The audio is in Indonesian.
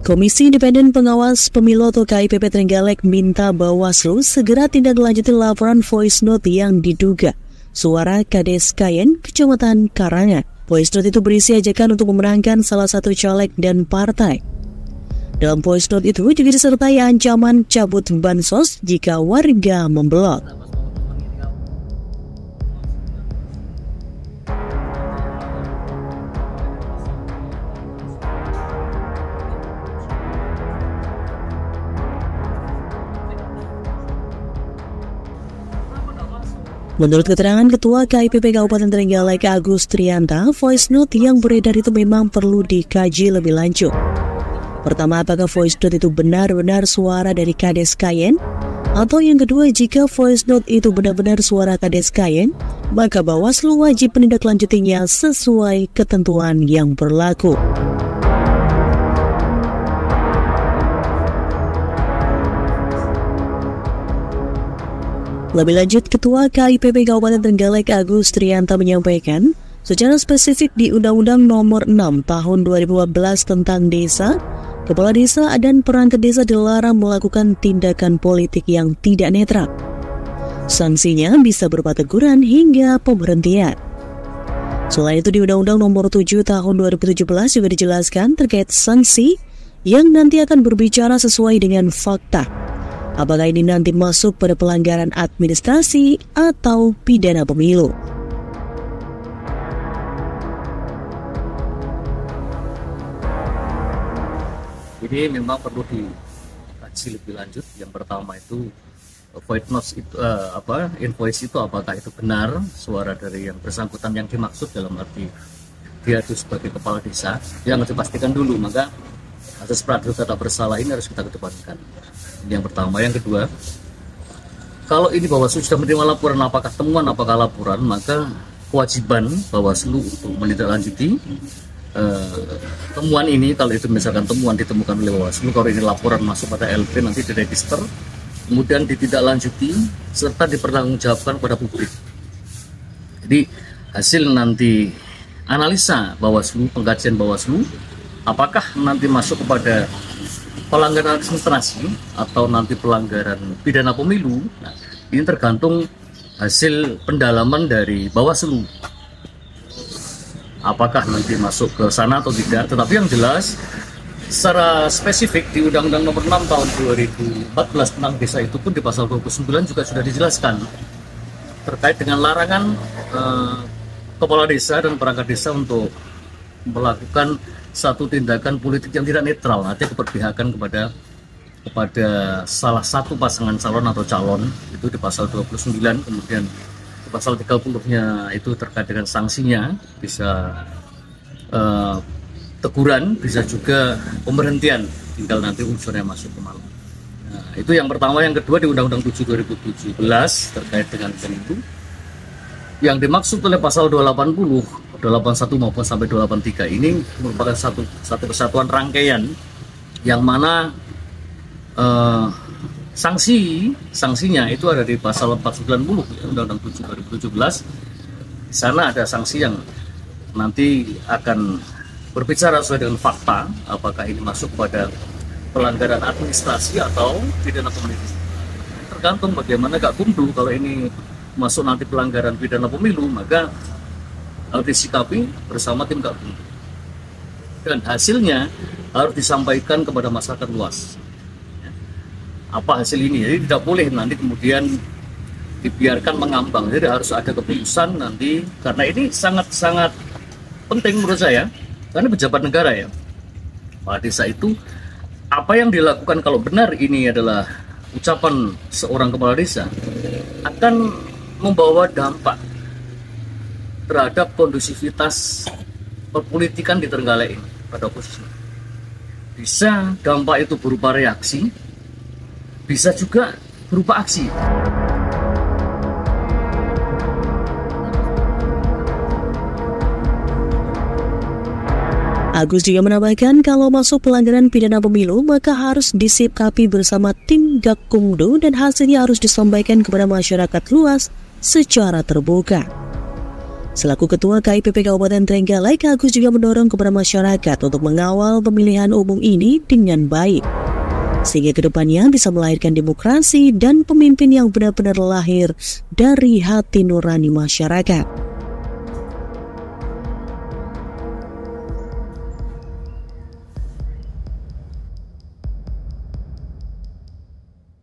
Komisi Independen Pengawas Pemilu atau KIPP Trenggalek minta Bawaslu segera tindak lanjuti laporan voice note yang diduga suara Kades Kayen, Kecamatan Karangan. Voice note itu berisi ajakan untuk memenangkan salah satu caleg dan partai. Dalam voice note itu juga disertai ancaman cabut bansos jika warga membelot. Menurut keterangan Ketua KIPP Kabupaten Trenggalek Agus Trianta, voice note yang beredar itu memang perlu dikaji lebih lanjut. Pertama, apakah voice note itu benar-benar suara dari Kades Kayen? Atau yang kedua, jika voice note itu benar-benar suara Kades Kayen, maka Bawaslu wajib menindaklanjutinya sesuai ketentuan yang berlaku. Lebih lanjut, Ketua KIPP Kabupaten Trenggalek Agus Trianta menyampaikan, secara spesifik di Undang-Undang Nomor 6 Tahun 2015 tentang Desa, Kepala Desa dan perangkat desa dilarang melakukan tindakan politik yang tidak netral. Sanksinya bisa berupa teguran hingga pemberhentian. Selain itu di Undang-Undang Nomor 7 Tahun 2017 juga dijelaskan terkait sanksi yang nanti akan berbicara sesuai dengan fakta. Apakah ini nanti masuk pada pelanggaran administrasi atau pidana pemilu? Ini memang perlu dikaji lebih lanjut. Yang pertama itu voice note itu invoice itu apakah itu benar suara dari yang bersangkutan yang dimaksud, dalam arti dia itu sebagai kepala desa, yang harus dipastikan dulu. Maka asas praduga tak bersalah ini harus kita kedepankan. Ini yang pertama. Yang kedua, kalau ini Bawaslu sudah menerima laporan, apakah temuan, apakah laporan, maka kewajiban Bawaslu untuk menindaklanjuti temuan ini. Kalau itu misalkan temuan ditemukan oleh Bawaslu, kalau ini laporan masuk pada LP, nanti diregister, kemudian ditindaklanjuti serta dipertanggungjawabkan kepada publik. Jadi hasil nanti analisa Bawaslu, pengkajian Bawaslu, apakah nanti masuk kepada pelanggaran administrasi atau nanti pelanggaran pidana pemilu, nah, ini tergantung hasil pendalaman dari Bawaslu. Apakah nanti masuk ke sana atau tidak? Tetapi yang jelas, secara spesifik di Undang-Undang Nomor 6 Tahun 2014 tentang desa itu pun di pasal 29 juga sudah dijelaskan terkait dengan larangan kepala desa dan perangkat desa untuk melakukan satu tindakan politik yang tidak netral, artinya keberpihakan kepada salah satu pasangan calon atau calon, itu di pasal 29. Kemudian di pasal 30-nya itu terkait dengan sanksinya, bisa teguran, bisa juga pemberhentian, tinggal nanti unsurnya masuk ke mana. Nah, itu yang pertama. Yang kedua, di Undang-Undang 7 2017 terkait dengan itu, yang dimaksud oleh pasal 280, 281 maupun sampai 283 ini merupakan satu kesatuan rangkaian yang mana sanksinya itu ada di pasal 490 Undang-Undang 7 2017. Di sana ada sanksi yang nanti akan berbicara sesuai dengan fakta, apakah ini masuk pada pelanggaran administrasi atau pidana pemilu. Tergantung bagaimana Kak Kumdu. Kalau ini masuk nanti pelanggaran pidana pemilu, maka harus disikapi bersama tim Kak Kumdu, dan hasilnya harus disampaikan kepada masyarakat luas. Apa hasil ini? Jadi tidak boleh nanti kemudian dibiarkan mengambang. Jadi harus ada keputusan nanti, karena ini sangat-sangat penting menurut saya, karena pejabat negara ya. Pada desa itu, apa yang dilakukan kalau benar ini adalah ucapan seorang kepala desa, akan membawa dampak terhadap kondusivitas perpolitikan di Trenggalek ini pada posisi. Bisa dampak itu berupa reaksi, bisa juga berupa aksi. Agus juga menambahkan kalau masuk pelanggaran pidana pemilu maka harus disikapi bersama tim Gakumdu dan hasilnya harus disampaikan kepada masyarakat luas secara terbuka. Selaku Ketua KIPP Kabupaten Trenggalek, Agus juga mendorong kepada masyarakat untuk mengawal pemilihan umum ini dengan baik, sehingga kedepannya bisa melahirkan demokrasi dan pemimpin yang benar-benar lahir dari hati nurani masyarakat.